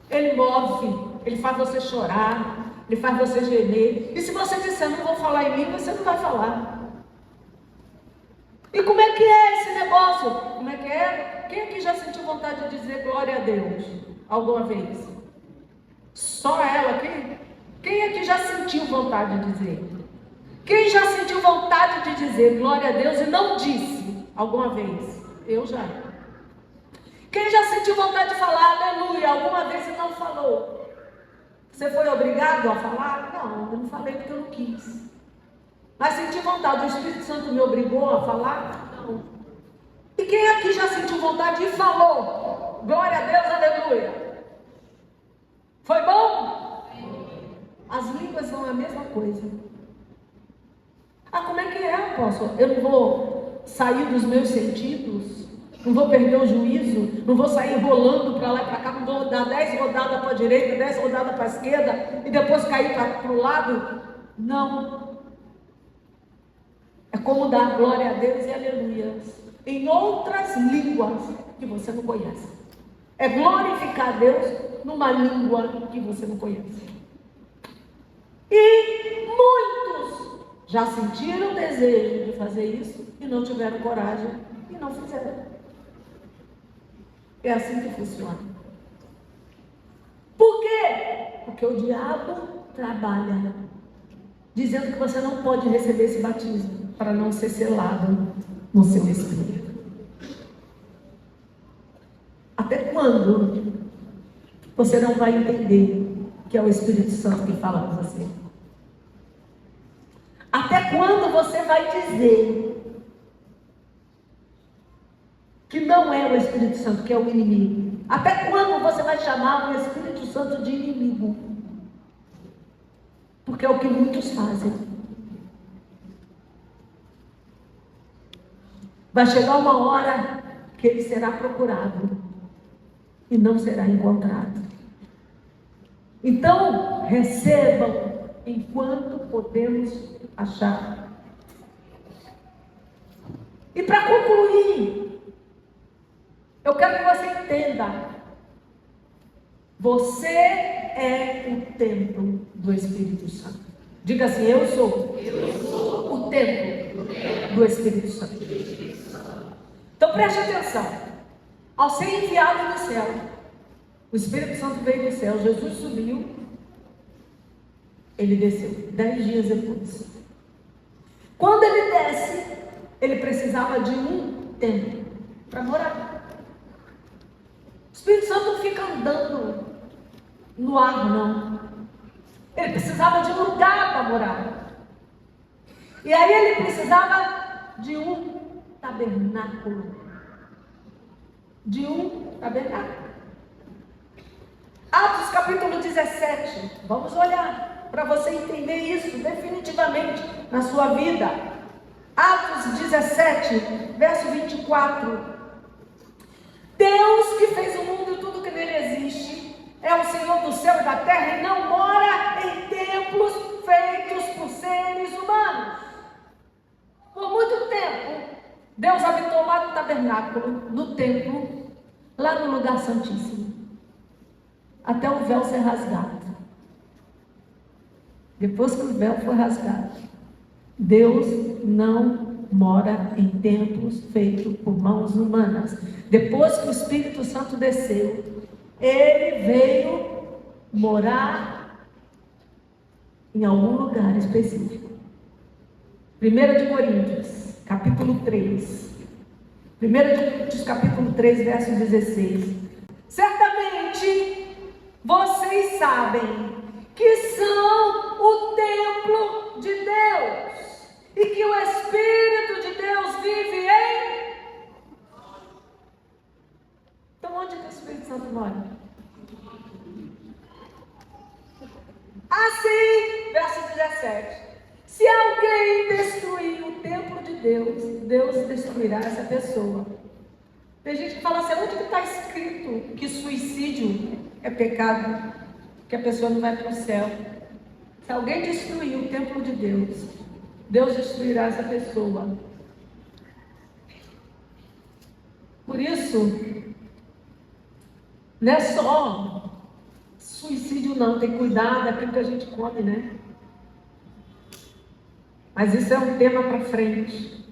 Ele move, ele faz você chorar, ele faz você gemer. E se você disser, não vou falar em língua, você não vai falar. E como é que é esse negócio? Como é que é? Quem aqui já sentiu vontade de dizer glória a Deus? Alguma vez? Só ela aqui? Quem aqui já sentiu vontade de dizer? Quem já sentiu vontade de dizer glória a Deus e não disse alguma vez? Eu já. Quem já sentiu vontade de falar aleluia alguma vez e não falou? Você foi obrigado a falar? Não, eu não falei porque eu não quis. Mas senti vontade, o Espírito Santo me obrigou a falar? Não. E quem aqui já sentiu vontade e falou? Glória a Deus, aleluia. Foi bom? As línguas são a mesma coisa. Ah, como é que é, apóstolo? Eu não vou sair dos meus sentidos? Não vou perder o juízo? Não vou sair rolando para lá e para cá? Não vou dar 10 rodadas para a direita, 10 rodadas para a esquerda e depois cair para o lado? Não. É como dar glória a Deus e aleluia em outras línguas que você não conhece. É glorificar a Deus numa língua que você não conhece. E muitos já sentiram o desejo de fazer isso e não tiveram coragem e não fizeram. É assim que funciona. Por quê? Porque o diabo trabalha dizendo que você não pode receber esse batismo para não ser selado no seu espírito. Até quando você não vai entender que é o Espírito Santo que fala com você? Até quando você vai dizer que não é o Espírito Santo, que é o inimigo? Até quando você vai chamar o Espírito Santo de inimigo? Porque é o que muitos fazem. Vai chegar uma hora que ele será procurado e não será encontrado. Então, recebam enquanto podemos achar. E para concluir, eu quero que você entenda. Você é o templo do Espírito Santo. Diga assim, eu sou o templo do Espírito Santo. Então preste atenção. Ao ser enviado do céu, o Espírito Santo veio do céu, Jesus subiu, ele desceu 10 dias depois. Quando ele desce, ele precisava de um templo para morar. O Espírito Santo não fica andando no ar, não. Ele precisava de um lugar para morar. E aí ele precisava de um tabernáculo. De um tabernáculo. Atos capítulo 17. Vamos olhar para você entender isso definitivamente na sua vida. Atos 17, verso 24. Deus que fez o mundo e tudo que nele existe, é o Senhor do céu e da terra e não mora em templos feitos por seres humanos. Por muito tempo, Deus habitou lá no tabernáculo, no templo, lá no lugar santíssimo, até o véu ser rasgado. Depois que o véu foi rasgado, Deus não mora em templos feitos por mãos humanas. Depois que o Espírito Santo desceu, ele veio morar em algum lugar específico. 1 de Coríntios, capítulo 3. 1 de Coríntios, capítulo 3, verso 16. Certamente vocês sabem que são o templo de Deus e que o Espírito de Deus vive em... Então onde que o Espírito Santo mora? Assim, verso 17. Se alguém destruir o templo de Deus, Deus destruirá essa pessoa. Tem gente que fala assim, onde que está escrito que suicídio é pecado, que a pessoa não vai para o céu? Se alguém destruir o templo de Deus, Deus destruirá essa pessoa. Por isso, não é só suicídio não, tem cuidado daquilo que a gente come, né? Mas isso é um tema para frente.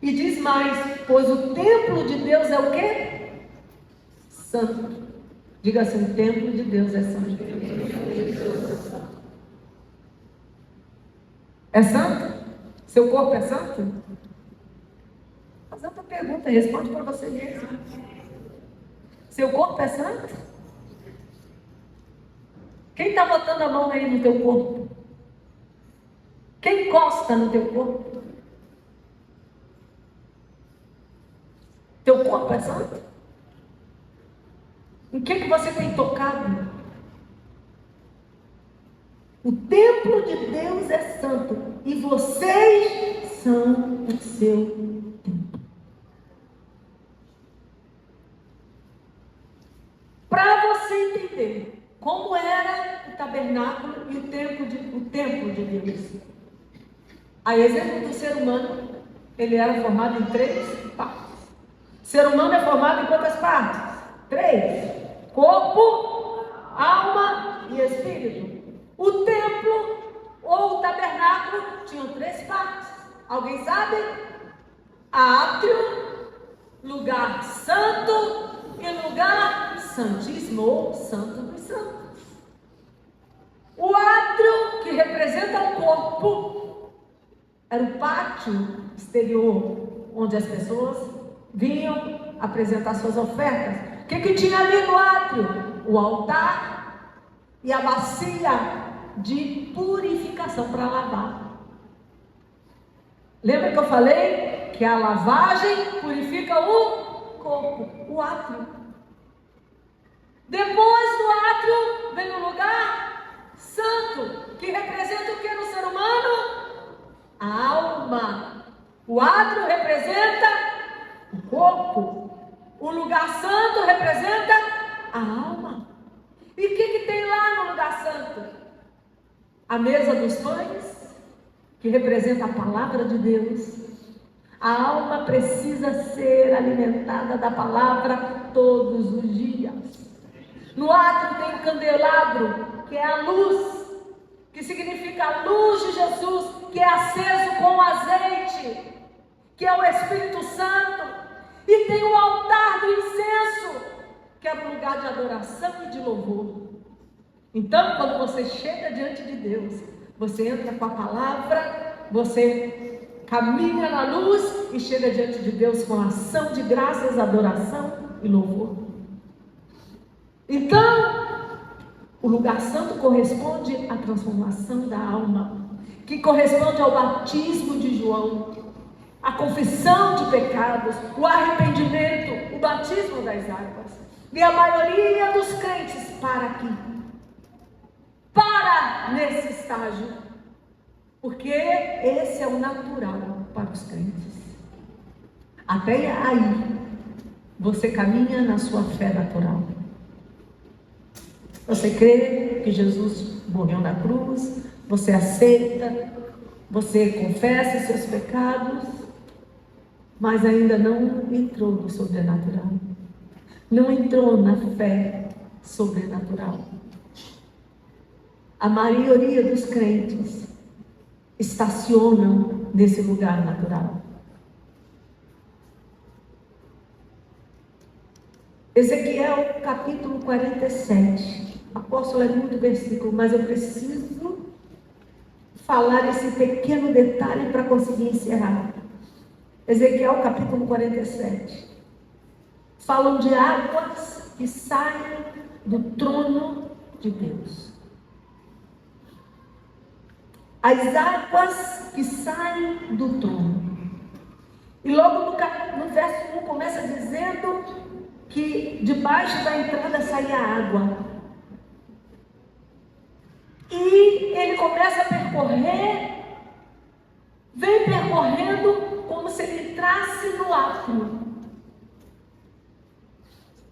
E diz mais, pois o templo de Deus é o quê? Santo. Diga assim, o templo de Deus é santo. É santo? Seu corpo é santo? Faz outra pergunta, responde para você mesmo. Seu corpo é santo? Quem está botando a mão aí no teu corpo? Quem encosta no teu corpo? Teu corpo é santo? Em que você tem tocado? O templo de Deus é santo e vocês são o seu templo. Para você entender como era o tabernáculo e o templo de Deus. A exemplo do ser humano, ele era formado em 3 partes. O ser humano é formado em quantas partes? 3. Corpo, alma e espírito. O templo ou o tabernáculo tinham 3 partes. Alguém sabe? Átrio, lugar santo e lugar santíssimo ou santo dos santos. O átrio, que representa o corpo, era o pátio exterior, onde as pessoas vinham apresentar suas ofertas. O que tinha ali no átrio? O altar e a bacia de purificação para lavar. Lembra que eu falei que a lavagem purifica o corpo, o átrio. Depois do átrio vem o lugar santo, que representa o que no ser humano? A alma. O átrio representa o corpo. O lugar santo representa a alma. E o que tem lá no lugar santo? A mesa dos pães, que representa a palavra de Deus. A alma precisa ser alimentada da palavra todos os dias. No átrio tem o candelabro, que é a luz, que significa a luz de Jesus, que é aceso com azeite, que é o Espírito Santo. E tem o altar do incenso, que era um lugar de adoração e de louvor. Então, quando você chega diante de Deus, você entra com a palavra, você caminha na luz e chega diante de Deus com ação de graças, adoração e louvor. Então, o lugar santo corresponde à transformação da alma, que corresponde ao batismo de João, a confissão de pecados, o arrependimento, o batismo das águas. E a maioria dos crentes para nesse estágio, porque esse é o natural para os crentes. Até aí, você caminha na sua fé natural. Você crê que Jesus morreu na cruz, você aceita, você confessa seus pecados, mas ainda não entrou no sobrenatural. Não entrou na fé sobrenatural. A maioria dos crentes estacionam nesse lugar natural. Ezequiel capítulo 47. Apóstolo, é muito versículo, mas eu preciso falar esse pequeno detalhe para conseguir encerrar. Ezequiel capítulo 47. Falam de águas que saem do trono de Deus. As águas que saem do trono. E logo no verso 1 começa dizendo que debaixo da entrada saía água. E ele começa a percorrer, vem percorrendo como se ele entrasse no átrio.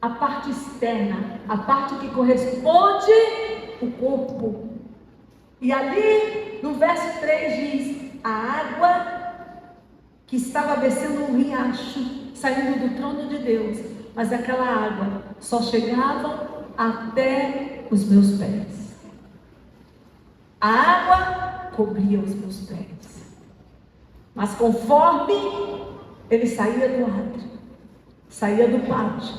A parte externa, a parte que corresponde ao corpo. E ali, no verso 3 diz, a água que estava descendo um riacho, saindo do trono de Deus, mas aquela água só chegava até os meus pés. A água cobria os meus pés. Mas conforme ele saía do átrio, saía do pátio,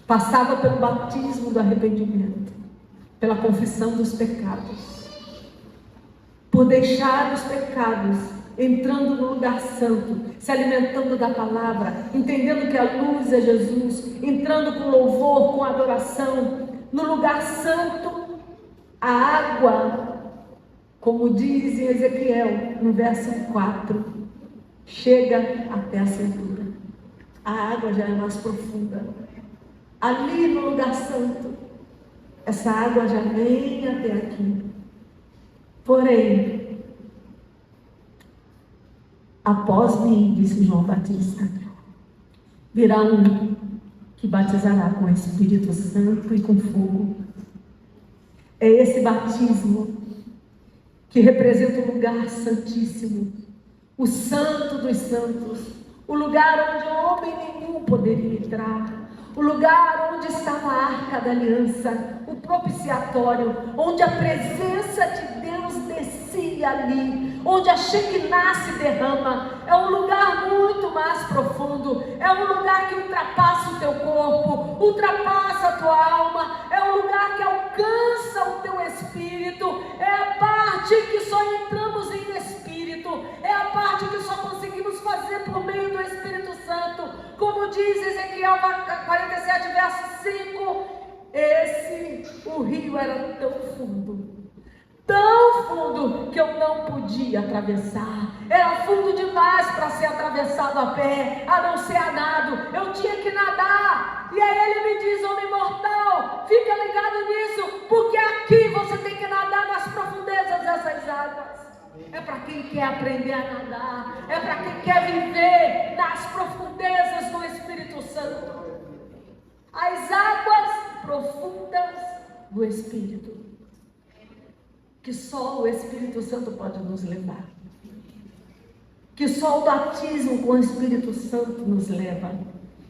passava pelo batismo do arrependimento, pela confissão dos pecados, por deixar os pecados, entrando no lugar santo, se alimentando da palavra, entendendo que a luz é Jesus, entrando com louvor, com adoração, no lugar santo, a água, como diz em Ezequiel, no verso 4, chega até a cintura. A água já é mais profunda. Ali no lugar santo, essa água já vem até aqui. Porém, após mim, disse João Batista, virá um que batizará com o Espírito Santo e com fogo. É esse batismo que representa o lugar santíssimo, o santo dos santos, o lugar onde homem nenhum poderia entrar, o lugar onde estava a arca da aliança, o propiciatório, onde a presença de Deus descia ali, onde a Shekinah se derrama. É um lugar muito mais profundo, é um lugar que ultrapassa o teu corpo, ultrapassa a tua alma, é um lugar que alcança o teu espírito, é a parte que só entramos em espírito, é a parte que só conseguimos fazer por meio do Espírito Santo, como diz Ezequiel 47, verso 5, o rio era tão fundo que eu não podia atravessar, era fundo demais para ser atravessado a pé, a não ser a nado, eu tinha que nadar. E aí ele me diz, homem mortal, fica ligado nisso, porque aqui você tem que nadar nas profundezas dessas águas. É para quem quer aprender a nadar, é para quem quer viver nas profundezas do Espírito Santo. As águas profundas do Espírito, que só o Espírito Santo pode nos levar, que só o batismo com o Espírito Santo nos leva.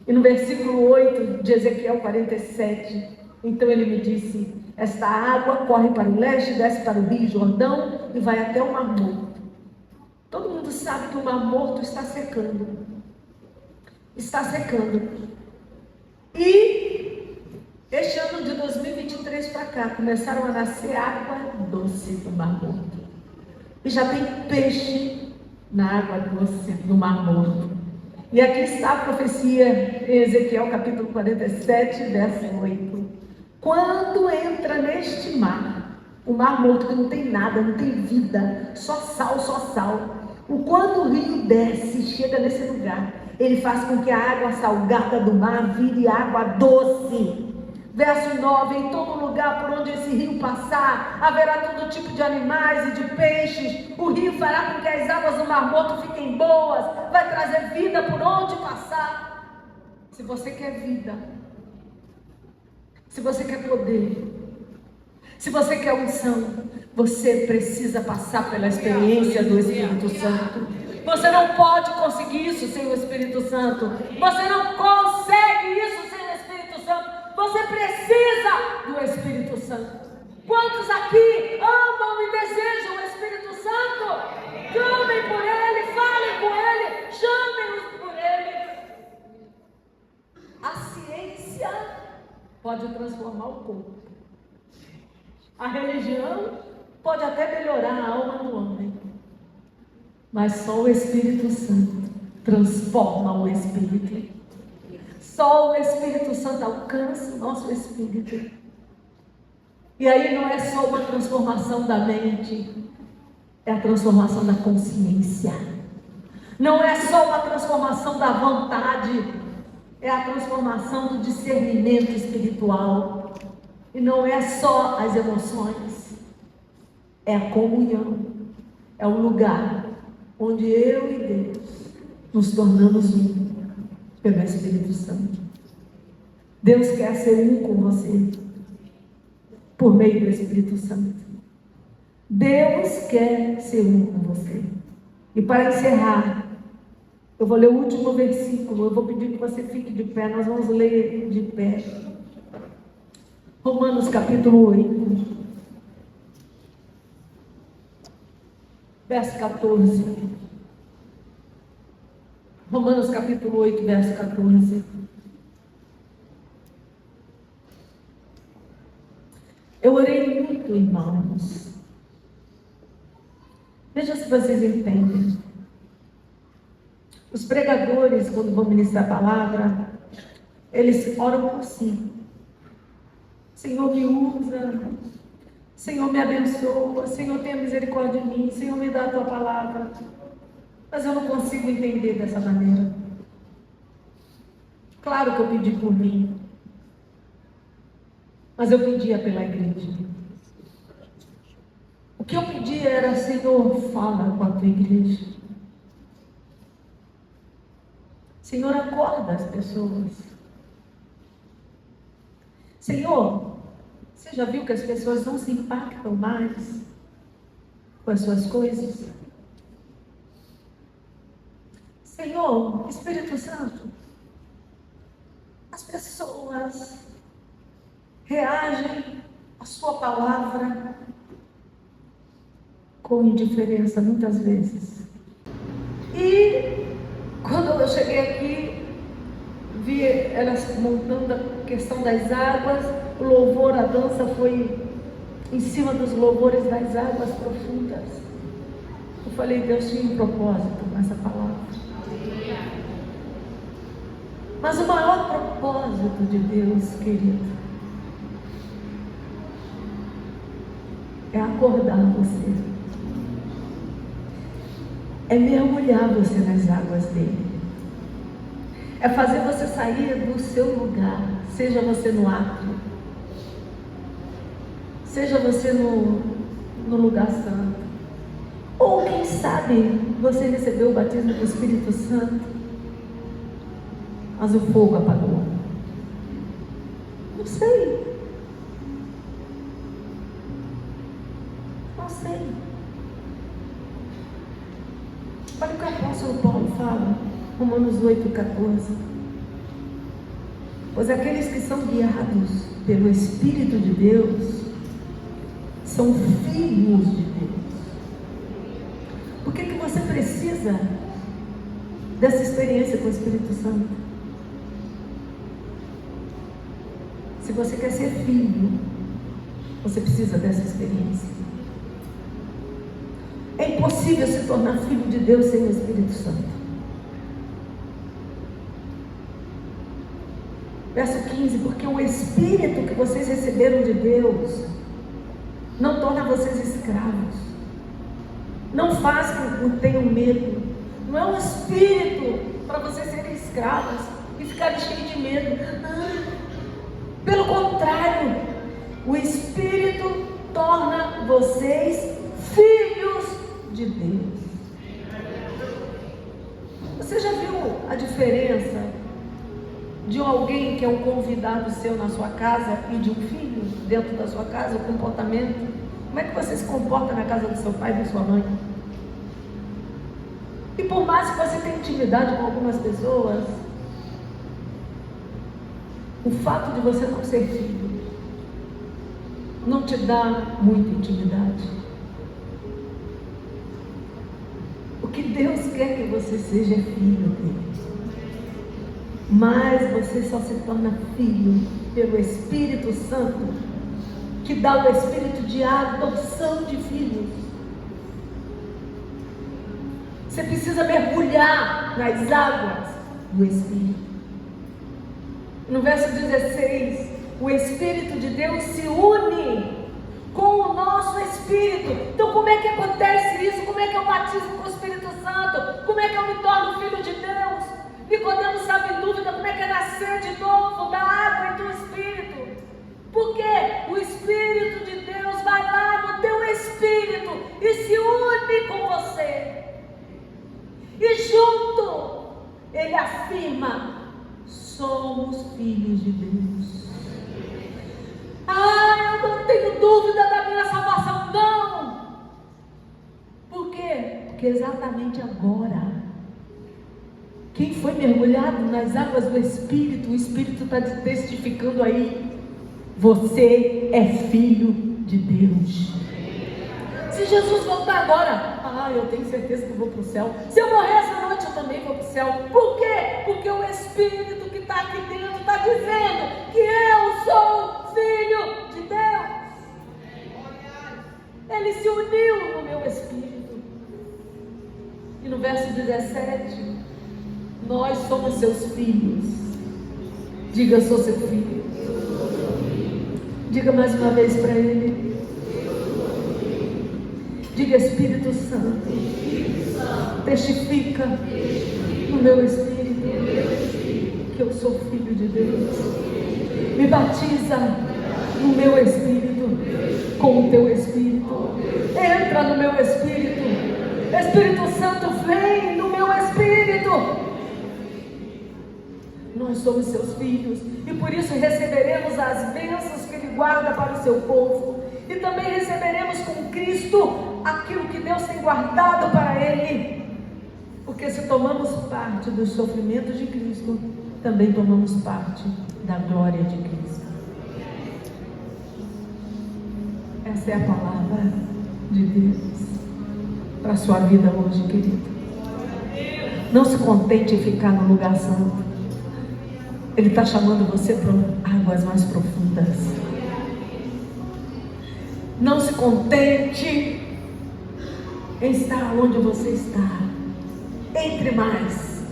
E no versículo 8 de Ezequiel 47, então ele me disse, esta água corre para o leste, desce para o Rio Jordão e vai até o Mar Morto. Todo mundo sabe que o Mar Morto está secando. Está secando. E este ano de 2023 para cá, começaram a nascer água doce do Mar Morto. E já tem peixe na água doce do Mar Morto. E aqui está a profecia em Ezequiel capítulo 47, verso 8. Quando entra neste mar, o Mar Morto que não tem nada, não tem vida, só sal. Quando o rio desce e chega nesse lugar, ele faz com que a água salgada do mar vire água doce. Verso 9, em todo lugar por onde esse rio passar, haverá todo tipo de animais e de peixes. O rio fará com que as águas do Mar Morto fiquem boas, vai trazer vida por onde passar. Se você quer vida, se você quer poder, se você quer unção, você precisa passar pela experiência do Espírito Santo. Você não pode conseguir isso sem o Espírito Santo. Você não consegue isso sem o Espírito Santo. Você precisa do Espírito Santo. Quantos aqui amam e desejam o Espírito Santo? Clamem por Ele, falem com Ele, chamem-nos por Ele. A ciência pode transformar o corpo. A religião pode até melhorar a alma do homem, mas só o Espírito Santo transforma o espírito. Só o Espírito Santo alcança o nosso espírito. E aí não é só uma transformação da mente, é a transformação da consciência. Não é só uma transformação da vontade, é a transformação do discernimento espiritual. E não é só as emoções, é a comunhão, é o lugar onde eu e Deus nos tornamos um pelo Espírito Santo. Deus quer ser um com você por meio do Espírito Santo. Deus quer ser um com você. E para encerrar, eu vou ler o último versículo. Eu vou pedir que você fique de pé. Nós vamos ler ele de pé. Romanos capítulo 8, verso 14. Romanos capítulo 8, verso 14. Eu orei muito, irmãos. Veja se vocês entendem. Os pregadores, quando vão ministrar a palavra, eles oram por si. Senhor, me usa. Senhor, me abençoa. Senhor, tenha misericórdia de mim. Senhor, me dá a tua palavra. Mas eu não consigo entender dessa maneira. Claro que eu pedi por mim, mas eu pedia pela igreja. O que eu pedia era: Senhor, fala com a tua igreja. Senhor, acorda as pessoas. Senhor, você já viu que as pessoas não se impactam mais com as suas coisas? Senhor, Espírito Santo, as pessoas reagem à sua palavra com indiferença muitas vezes. E quando eu cheguei aqui, vi elas montando a questão das águas, o louvor, a dança foi em cima dos louvores das águas profundas. Eu falei: Deus tinha um propósito com essa palavra. Mas o maior propósito de Deus, querido, é acordar você, é mergulhar você nas águas dele, é fazer você sair do seu lugar, seja você no átrio, seja você no lugar santo, ou quem sabe você recebeu o batismo do Espírito Santo, mas o fogo apagou. Não sei. Não sei. Olha o que o apóstolo Paulo fala, Romanos 8, 14. Pois aqueles que são guiados pelo Espírito de Deus são filhos de Deus. Por que você precisa dessa experiência com o Espírito Santo? Se você quer ser filho, você precisa dessa experiência. É impossível se tornar filho de Deus sem o Espírito Santo. Verso 15: porque o Espírito que vocês receberam de Deus não torna vocês escravos, não faz com que tenham medo. Não é um Espírito para vocês serem escravos e ficarem cheios de medo. Pelo contrário, o Espírito torna vocês filhos de Deus. Você já viu a diferença de alguém que é um convidado seu na sua casa e de um filho dentro da sua casa, o comportamento? Como é que você se comporta na casa do seu pai e da sua mãe? E por mais que você tenha intimidade com algumas pessoas, o fato de você não ser filho não te dá muita intimidade. O que Deus quer que você seja filho dele. Mas você só se torna filho pelo Espírito Santo, que dá o espírito de adoção de filhos. Você precisa mergulhar nas águas do Espírito. No verso 16, o Espírito de Deus se une com o nosso espírito. Então, como é que acontece isso? Como é que eu batizo com o Espírito Santo? Como é que eu me torno filho de Deus? Nicodemo estava em dúvida como é que é nascer de novo da água e do Espírito. Porque o Espírito de Deus vai lá no teu espírito e se une com você. E junto, ele afirma: somos filhos de Deus. Eu não tenho dúvida da minha salvação, não. Por quê? Porque exatamente agora, quem foi mergulhado nas águas do Espírito, o Espírito está testificando aí: você é filho de Deus. Se Jesus voltar agora, eu tenho certeza que eu vou para o céu. Se eu morrer essa noite, eu também vou para o céu. Por quê? Porque o Espírito que está aqui dentro está dizendo que eu sou filho de Deus. Ele se uniu no meu espírito. E no verso 17, nós somos seus filhos. Diga: eu sou seu filho. Diga mais uma vez para ele. Diga: Espírito Santo, testifica no meu espírito que eu sou filho de Deus. Me batiza no meu espírito com o teu espírito. Entra no meu espírito. Espírito Santo, vem no meu espírito. Nós somos seus filhos e por isso receberemos as bênçãos que Ele guarda para o seu povo. E também receberemos com Cristo aquilo que Deus tem guardado para Ele. Porque se tomamos parte dos sofrimentos de Cristo, também tomamos parte da glória de Cristo. Essa é a palavra de Deus para a sua vida hoje, querido. Não se contente em ficar no lugar santo. Ele está chamando você para águas mais profundas. Não se contente em estar onde você está. Entre mais.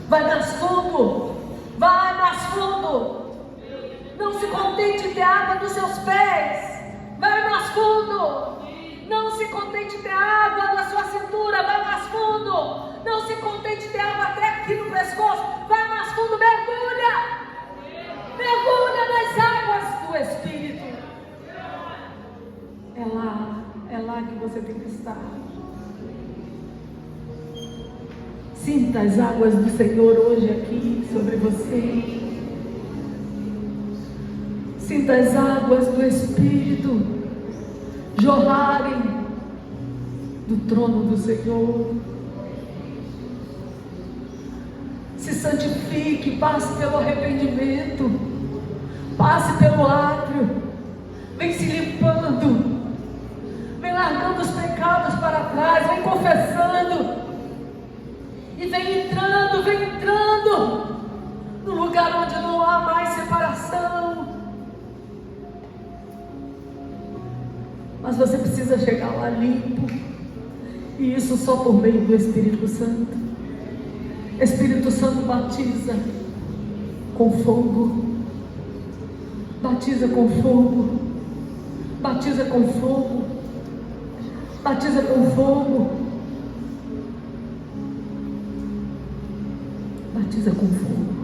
Vai mais fundo. Vai mais fundo. Não se contente em ter água nos seus pés. Vai mais fundo. Não se contente em ter água na sua cintura. Vai mais fundo. Não se contente em ter água até aqui no pescoço. Vai mais fundo. Mergulha. Mergulha nas águas do Espírito. É lá que você tem que estar. Sinta as águas do Senhor hoje aqui sobre você. Sinta as águas do Espírito jorrarem do trono do Senhor. Se santifique, passe pelo arrependimento, passe pelo átrio, vem se limpando, vem largando os pecados para trás, vem confessando, e vem entrando no lugar onde não há mais separação. Mas você precisa chegar lá limpo, e isso só por meio do Espírito Santo. Espírito Santo batiza com fogo, batiza com fogo, batiza com fogo, batiza com fogo, batiza com fogo.